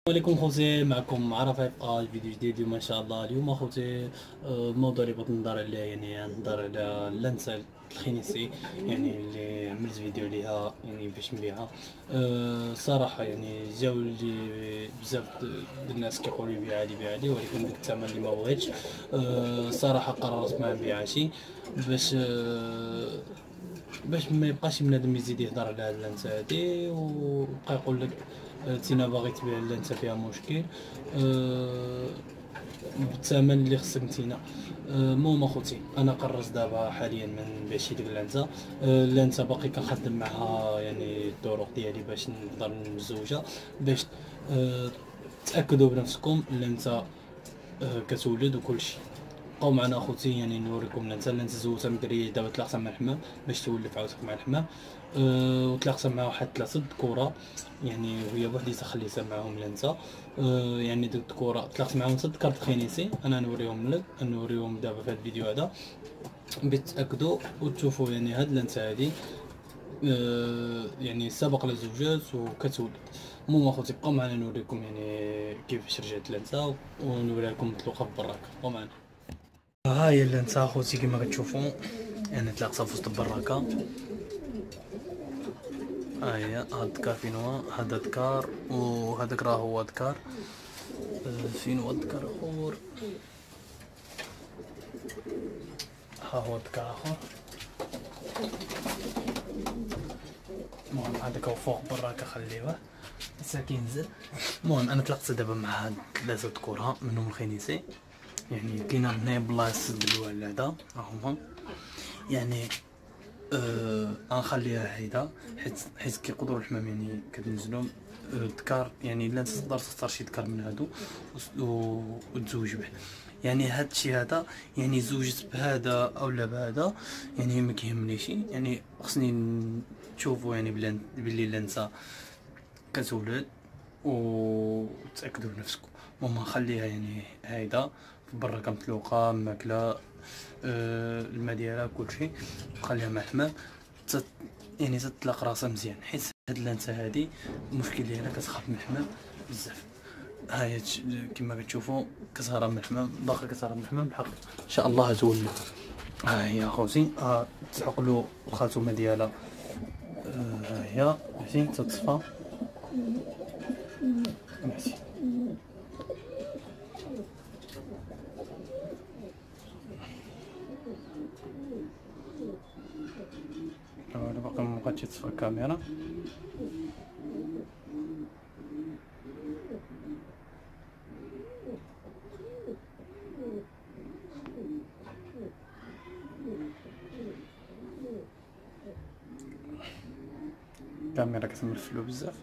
السلام عليكم خوتي، معكم عرفة فيديو جديد اليوم ان شاء الله. اليوم خوتي الموضوع اللي بغيت نهضر عليه نهضر على اللنسة الخنيسي اللي عملت فيديو ليها باش نبيعها. صراحة جاو لي بزاف د الناس كيقولوا لي بيعها لي، ولكن داك الثمن اللي ما بغيتش. صراحة قررت ما نبيعهاش باش ما يبقاش بنادم يزيد يهضر على هاد اللنسة هادي ويبقى يقول لك تينا باغي تبيع اللنسة فيها مشكل بالثمن اللي خصك نتينا. المهم اخوتي، انا قررت دابا حاليا ما نبيعش ديك اللنسة. اللنسة باقي كنخدم معها الطرق ديالي باش نقدر نزوجها. باش تاكدوا بنفسكم اللنسة كتولد وكلشي. بقاو معنا اخوتي، نوريكم اللنسة زوجتها من دري دابا تلاقت مع الحمام باش تولف عاوتاني مع الحمام. وتلاقت مع واحد 3 ذكورة، وهي بوحديتها خليتها معاهم لنسة. دوك الذكورة تلاقت معاهم 6 ذكر خنيسي. انا نوريهم دابا في هذا الفيديو هذا بتاكدوا وتشوفوا هاد اللنسة هادي سبق للزوجات وكتولد. المهم اخوتي بقاو معنا نوريكم كيفاش رجعت اللنسة ونوري لكم مطلوقة في براكة. بقاو معنا. ها هي اللنسة اخوتي كما كتشوفوا، تلاقتها في وسط البراكة. ها هي هاد الذكر فين هو، هذا ذكر وهذاك راه هو ذكر. فين هو الذكر اخر؟ ها هو الذكر اخر. المهم هذاك هو فوق براكة، خليوه حتى كينزل. المهم انا تلاقت دابا مع هاد 3 ذكورها منهم الخنيسي، كاينه هنايا بلاصه الوال هذا ها هما. غنخليها هيدا حيت كيقدروا الحمام كتنزلهم الذكر. الا انت تقدر تختار شي ذكر من هادو وتزوج به. هاد الشيء هذا زوجت بهذا اولا بهذا ما كيهمنيش. خصني تشوفوا بلي اللنسة كتولد وتاكدوا بنفسكم. المهم نخليها هيدا في براكة مطلوقة ماكله، الماء ديالها كلشي، نخليها مع الحمام تطلق راسها مزيان. حيت هاد اللنسة هادي المشكل ديالها كتخاف من الحمام بزاف. ها هي كما كتشوفوا كتهرب من الحمام، باقا كتهرب من الحمام بحق ان شاء الله تولد. ها هي اخوتي تعقلوا الخاتمه ديالها. ها هي ماشي تتصفى ماشي. انا باقي مبقاتش تصفى الكاميرا. الكاميرا كتمرفلو بزاف.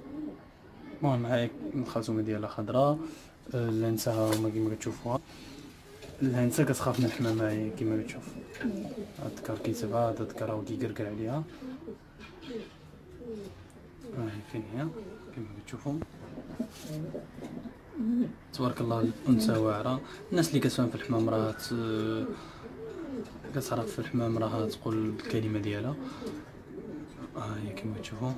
المهم هاي الخاتمه ديالها خضراء. اللنسة هما كيما كتشوفوها، اللنسة كتخاف من الحمام. هاي كيما كتشوف هاد الذكر كيتبع، هاد الذكر هو كيقرقر عليها. هاي فين هي كيما كتشوفوا تبارك الله. الانثى واعره. الناس اللي كتفهم في الحمام راه كتعرف في الحمام راه تقول الكلمه ديالها. ها هي كيما كتشوفوا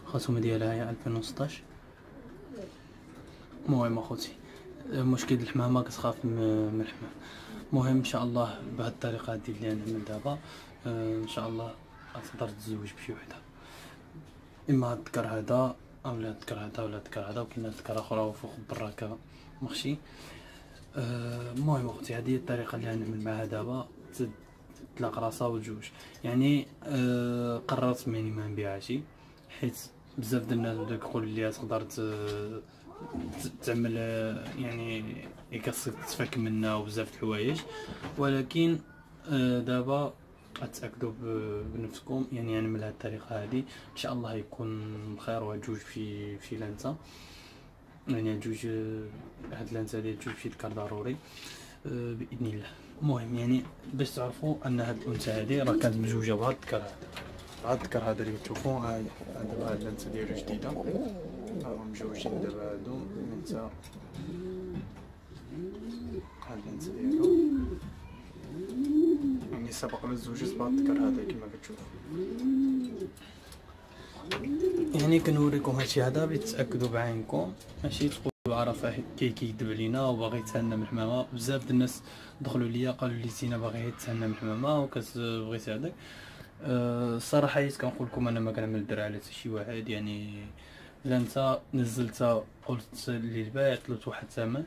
الخاتمه ديالها هي 2016. المهم اخوتي، مشكل الحمامه كتخاف من الحمام. المهم ان شاء الله بهذه الطريقه هذه اللي انا من دابا ان شاء الله تقدر تتزوج بشي وحده، اما الذكر هذا اولا الذكر هذا ولا الذكر هذا. وكاين ذكر اخرى فوق البراكه مخشي. المهم اختي هذه الطريقه اللي غنعمل معها دابا، تطلق راسها وتجوج. قررت ما نبيعهاش حيت بزاف ديال الناس بدا كيقول لي تقدر تعمل كتفك تفك منها وبزاف د الحوايج. ولكن دابا اتاكدوا بنفسكم. نعمل هذه الطريقه هذه ان شاء الله يكون بخير وتجوج في لنسة. تجوج هاد اللنسة هذه تجوج في ذكر ضروري باذن الله. المهم باش تعرفوا ان هاد الانثى هذه راه كانت مزوجه بهاد الذكر هذا. هاد الذكر هذا اللي كتشوفوا دابا هاد اللنسة ديالو جديده، راهم مزوجين دابا هادو اللنسة. هاد اللنسة ديالو سبق للزوجات بهاد الذكر هذا كما كتشوفوا. كنوريكم هادشي هذا بتاكدوا بعينكم، ماشي تقول عرفه كيكذب علينا وباغي يتهنى من الحمامه. بزاف د الناس دخلوا ليا قالوا لي زينه باغي تهنى من الحمامه وكتبغي تساعدك. الصراحه حيت كنقول لكم انا ما كنعمل الدرع على حتى شي واحد، يعني الا انت نزلتها قلت للبائع طلبت واحد الثمن،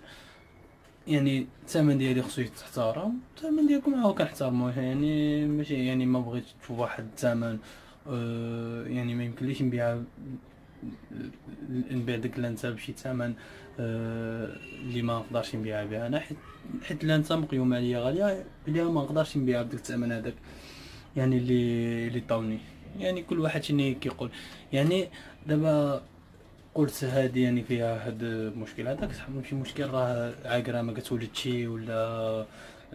يعني الثمن ديالي خصو يتحترم، الثمن ديالكم هو كنحترموه، يعني ماشي يعني ما بغيتش تشوف واحد الثمن يعني ما يمكنليش نبيع ديك اللانتا بشي ثمن اللي ما نقدرش نبيعها بها انا، حيت اللانتا مقيومه عليا غاليه عليها، ما نقدرش نبيعها بديك الثمن هذاك يعني اللي طاوني. يعني كل واحد شنو كيقول. يعني دابا قلت هادي يعني فيها هاد المشكل هذاك، شي مشكل راه عاقره ما كتولدش ولا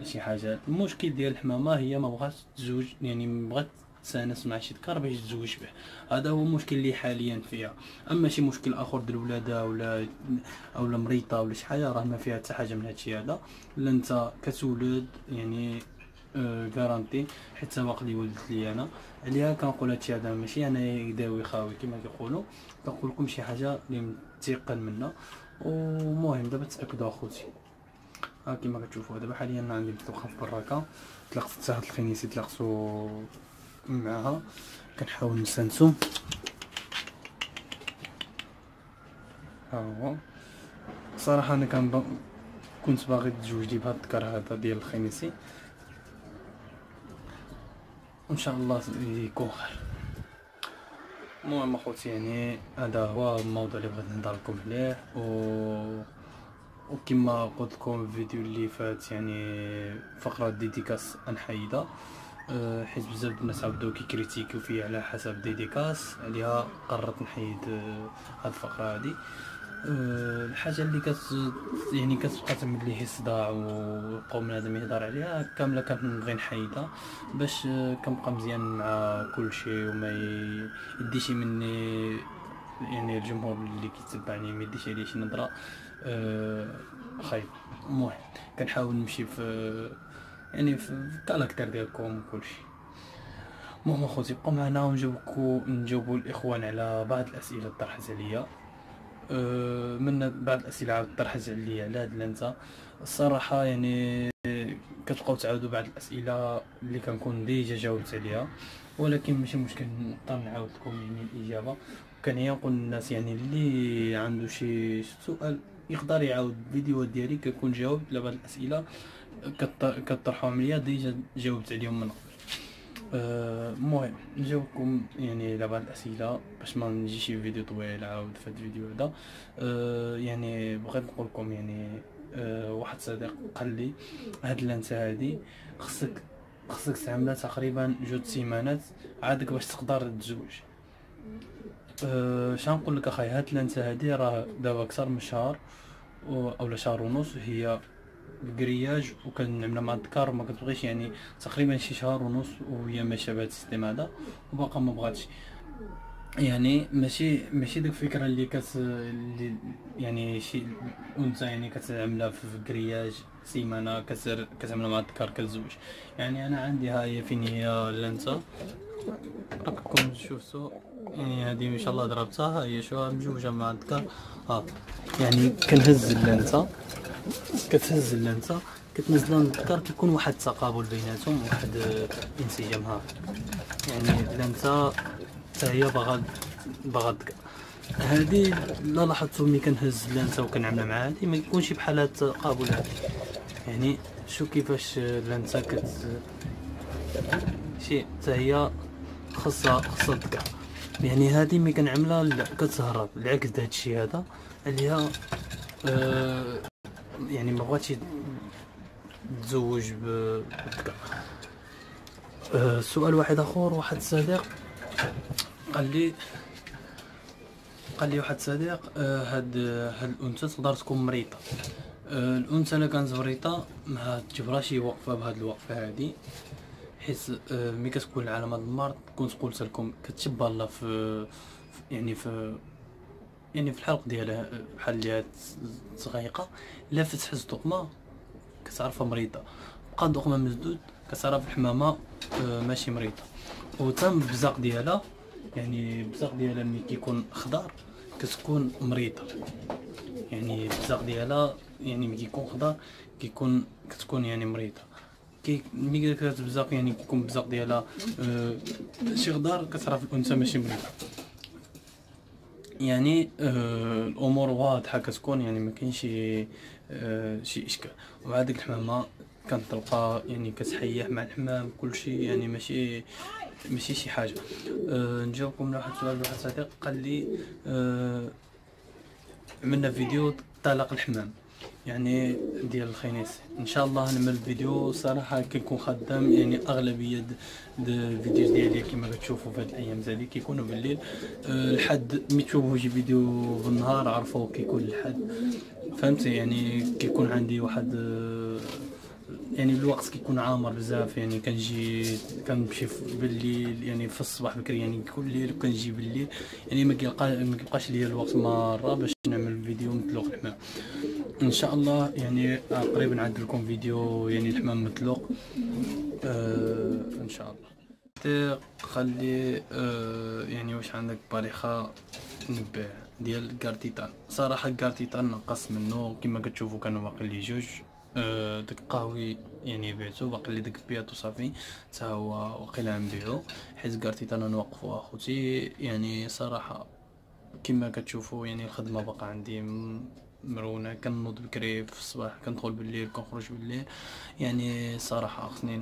شي حاجه. المشكل ديال الحمامه هي ما بغات تزوج، يعني ما بغات تسانس مع شي ذكر باش تزوج به، هذا هو المشكل اللي حاليا فيها. اما شي مشكل اخر ديال الولاده ولا مريضه ولا شي حاجه راه ما فيها حتى حاجه من هادشي هذا. الا انت كتولد يعني كارانتي، حيت سبق لي ولدت لي انا عليها كنقول هادشي هذا ماشي انا يداوي خاوي كما كيقولوا، كنقول لكم شي حاجه اللي متيقن منها. ومهم دابا تاكدوا اخوتي، ها كما كتشوفوا دابا حاليا عندي مطلقه في براكه، طلقت حتى هاد الخنيسي طلقتو معاها، كنحاول نسانسو. ها هو صراحه انا كنت باغي تزوج لي بهاد الذكر هذا ديال الخنيسي، وان شاء الله يكون خير. المهم اخوتي يعني هذا هو الموضوع اللي بغيت نهضر لكم عليه. وكما قلت لكم الفيديو اللي فات يعني فقره ديديكاس انحيدها، حيت بزاف الناس عاودو كيكريتيكيو فيا على حسب ديديكاس عليها، قررت نحيد هاد الفقره هادي. الحاجه اللي يعني كتبقى تمد ليه صداع وبقاو بنادم يهضر عليها كامله كنبغي نحيدها باش كنبقى مزيان مع كل شيء وما يديش مني، يعني الجمهور اللي كيتبعني ما يديش عليه شي نظره خايب. المهم كنحاول نمشي في يعني في الكاركتر ديالكم وكلشي. المهم اخوتي بقاو معنا ونجاوبوا الاخوان على بعض الاسئله اللي طرحت عليا. من بعض الاسئله عاود طرحت عليا على هاد اللانتا. الصراحه يعني كتبقاو تعاودوا بعض الاسئله اللي كنكون ديجا جاوبت عليها، ولكن ماشي مشكل نضطر نعاود لكم يعني الاجابه. وكان نقول للناس يعني اللي عنده شي سؤال يقدر يعاود الفيديوهات ديالي كنكون جاوبت على بعض الاسئله كطرحوهم ليا ديجا جاوبت عليهم من قبل. المهم نجاوبكم يعني على بعض الاسئله باش ما نجيش فيديو طويل عاود في هذا الفيديو هذا. يعني بغيت نقول لكم يعني واحد صديق قال لي هاد اللانتا هادي خصك تعملها تقريبا 2 سيمانات عادك باش تقدر تزوج. شنقول لك اخاي، هاد اللانتا هادي راه دابا اكثر من شهر اولا شهر ونص هي الكرياج، وكنعملها مع الذكر ما كتبغيش، يعني تقريبا شي شهر ونص وهي ماشيه بهذا السيستيم هذا وباقا ما بغاتش. يعني ماشي ديك الفكره اللي يعني شي انثى يعني كتعملها في الكرياج سيمانه كتعملها مع الذكر كتزوج. يعني انا عندي ها هي فين هي اللانتا راكم شفتوا، يعني هذه ان شاء الله ضربتها هي شوها مجوجه مع الذكر. يعني كنهز اللانتا كتهز اللانتا كتنزلها للذكر، كيكون واحد التقابل بيناتهم واحد انسجام. ها يعني اللانتا حتى هي باغا الذكر. هادي لا لاحظتوا ملي كنهز اللانتا وكنعملها مع هادي ما كيكونش بحال هاد التقابل هادي. يعني شوف كيفاش اللانتا شي حتى هي خاصها الذكر. يعني هادي ملي كنعملها لا كتهرب العكس هادشي هذا عليها. يعني ما بغاتش تزوج بالذكر. سؤال واحد اخر، واحد الصديق قال لي واحد الصديق هاد الانثى تقدر تكون مريضه. الانثى الا كانت مريضه ما تجبرهاش واقفه بهاد الوقفه هادي، حيت ملي كتكون العلامات المرض كنت قلت لكم كتشبه الله يعني في الحلق ديالها بحال اللي هاد الصغيقه. الا فتحت الدقمه كتعرفها مريضه، بقى الدقمه مسدود كتعرف الحمامه ماشي مريضه. وتم البزاق ديالها، يعني البزاق ديالها ملي كيكون خضر كتكون مريضه، يعني البزاق ديالها يعني ملي كيكون خضر كتكون يعني مريضه. ملي كتبزاق يعني كيكون البزاق ديالها شي خضر، كتعرف الانثى ماشي مريضه. يعني الامور واضحه كتكون، يعني ما كاينش شي اشكال. ومع ديك الحمامه كنطلقها يعني كتحيح مع الحمام كلشي، يعني ماشي شي حاجه. نجاوبكم لواحد السؤال. واحد صديق قال لي عملنا فيديو طلاق الحمام يعني ديال الخنيس. ان شاء الله نعمل فيديو صراحه كيكون خدام، يعني اغلبيه الفيديو ديالي كما كتشوفوا في هاد الايام زادي كيكونوا بالليل. لحد ملي تشوفوا شي فيديو بالنهار عرفوا كيكون الحد، فهمتي؟ يعني كيكون عندي واحد يعني الوقت كيكون عامر بزاف، يعني كنمشي بالليل، يعني في الصباح بكري يعني كل ليل، وكنجي بالليل، يعني ما كيبقاش ليا الوقت مره باش نعمل فيديو مطلوق الحمام. ان شاء الله يعني قريبا نعد لكم فيديو يعني الحمام مطلوق ان شاء الله. خلي يعني واش عندك باريخه نبيع ديال الكارتيتان؟ صراحه الكارتيتان نقص منه كما كتشوفوا، كانوا باقي لي جوج. داك القهوي يعني بعتو، باقي لي داك بياتو صافي حتى هو واقيلا نبيعو، حيت الكارتيتان نوقفو اخوتي. يعني صراحه كما كتشوفوا يعني الخدمه باقا عندي مرونه، كنوض بكري في الصباح، كندخل بالليل، كنخرج بالليل. يعني صراحه خصني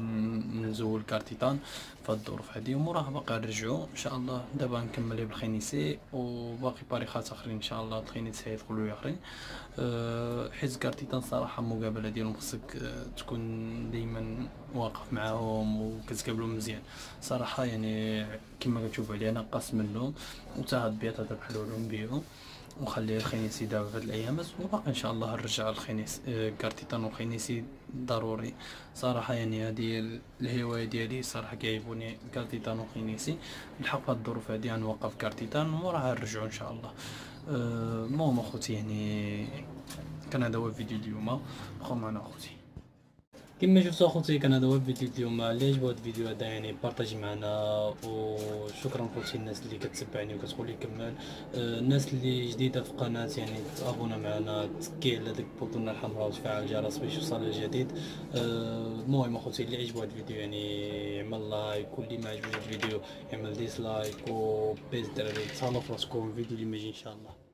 نزول كارتيتان في هاد الظروف هادي، وموراه باقي نرجعو ان شاء الله. دابا نكمل بالخنيسي، وباقي باريخات اخرين ان شاء الله، الخنيسي يدخلوا لي اخرين. حيت كارتيتان صراحه المقابله ديالهم خصك تكون دائما واقف معاهم وكتقابلهم مزيان صراحه. يعني كما كتشوفوا عليا انا قاص منهم، وتا هاد البيض هذا بحال نبيعو وخلي الخنيسي دابا في هاد الايامات، وباقي ان شاء الله نرجع الخنيس كارتيتان وخنيسي ضروري صراحه. يعني هذه الهوايه ديالي صراحه، كيعجبوني كارتيتان وخنيسي. نلحق هاد الظروف هادي غنوقف كارتيتان وراها نرجعو ان شاء الله. المهم اخوتي، يعني كان هذا هو الفيديو اليوم. بقاو معنا اخوتي. كما شفتوا اخوتي، كان هذا هو الفيديو اليوم. اللي عجبو هذا الفيديو هذا يعني بارطاجي معنا، وشكرا خوتي الناس اللي كتتبعني وكتقول لي كمل. الناس اللي جديده في القناه يعني تابونا معنا، تكي على ديك البوطونه الحمراء وتفعل الجرس باش يوصل الجديد. المهم اخوتي، اللي عجبو هذا الفيديو يعني يعمل لايك، واللي ما عجبوش الفيديو يعمل ديسلايك، وبيز الدراري. تهلاو في راسكم، الفيديو اللي ما يجي ان شاء الله.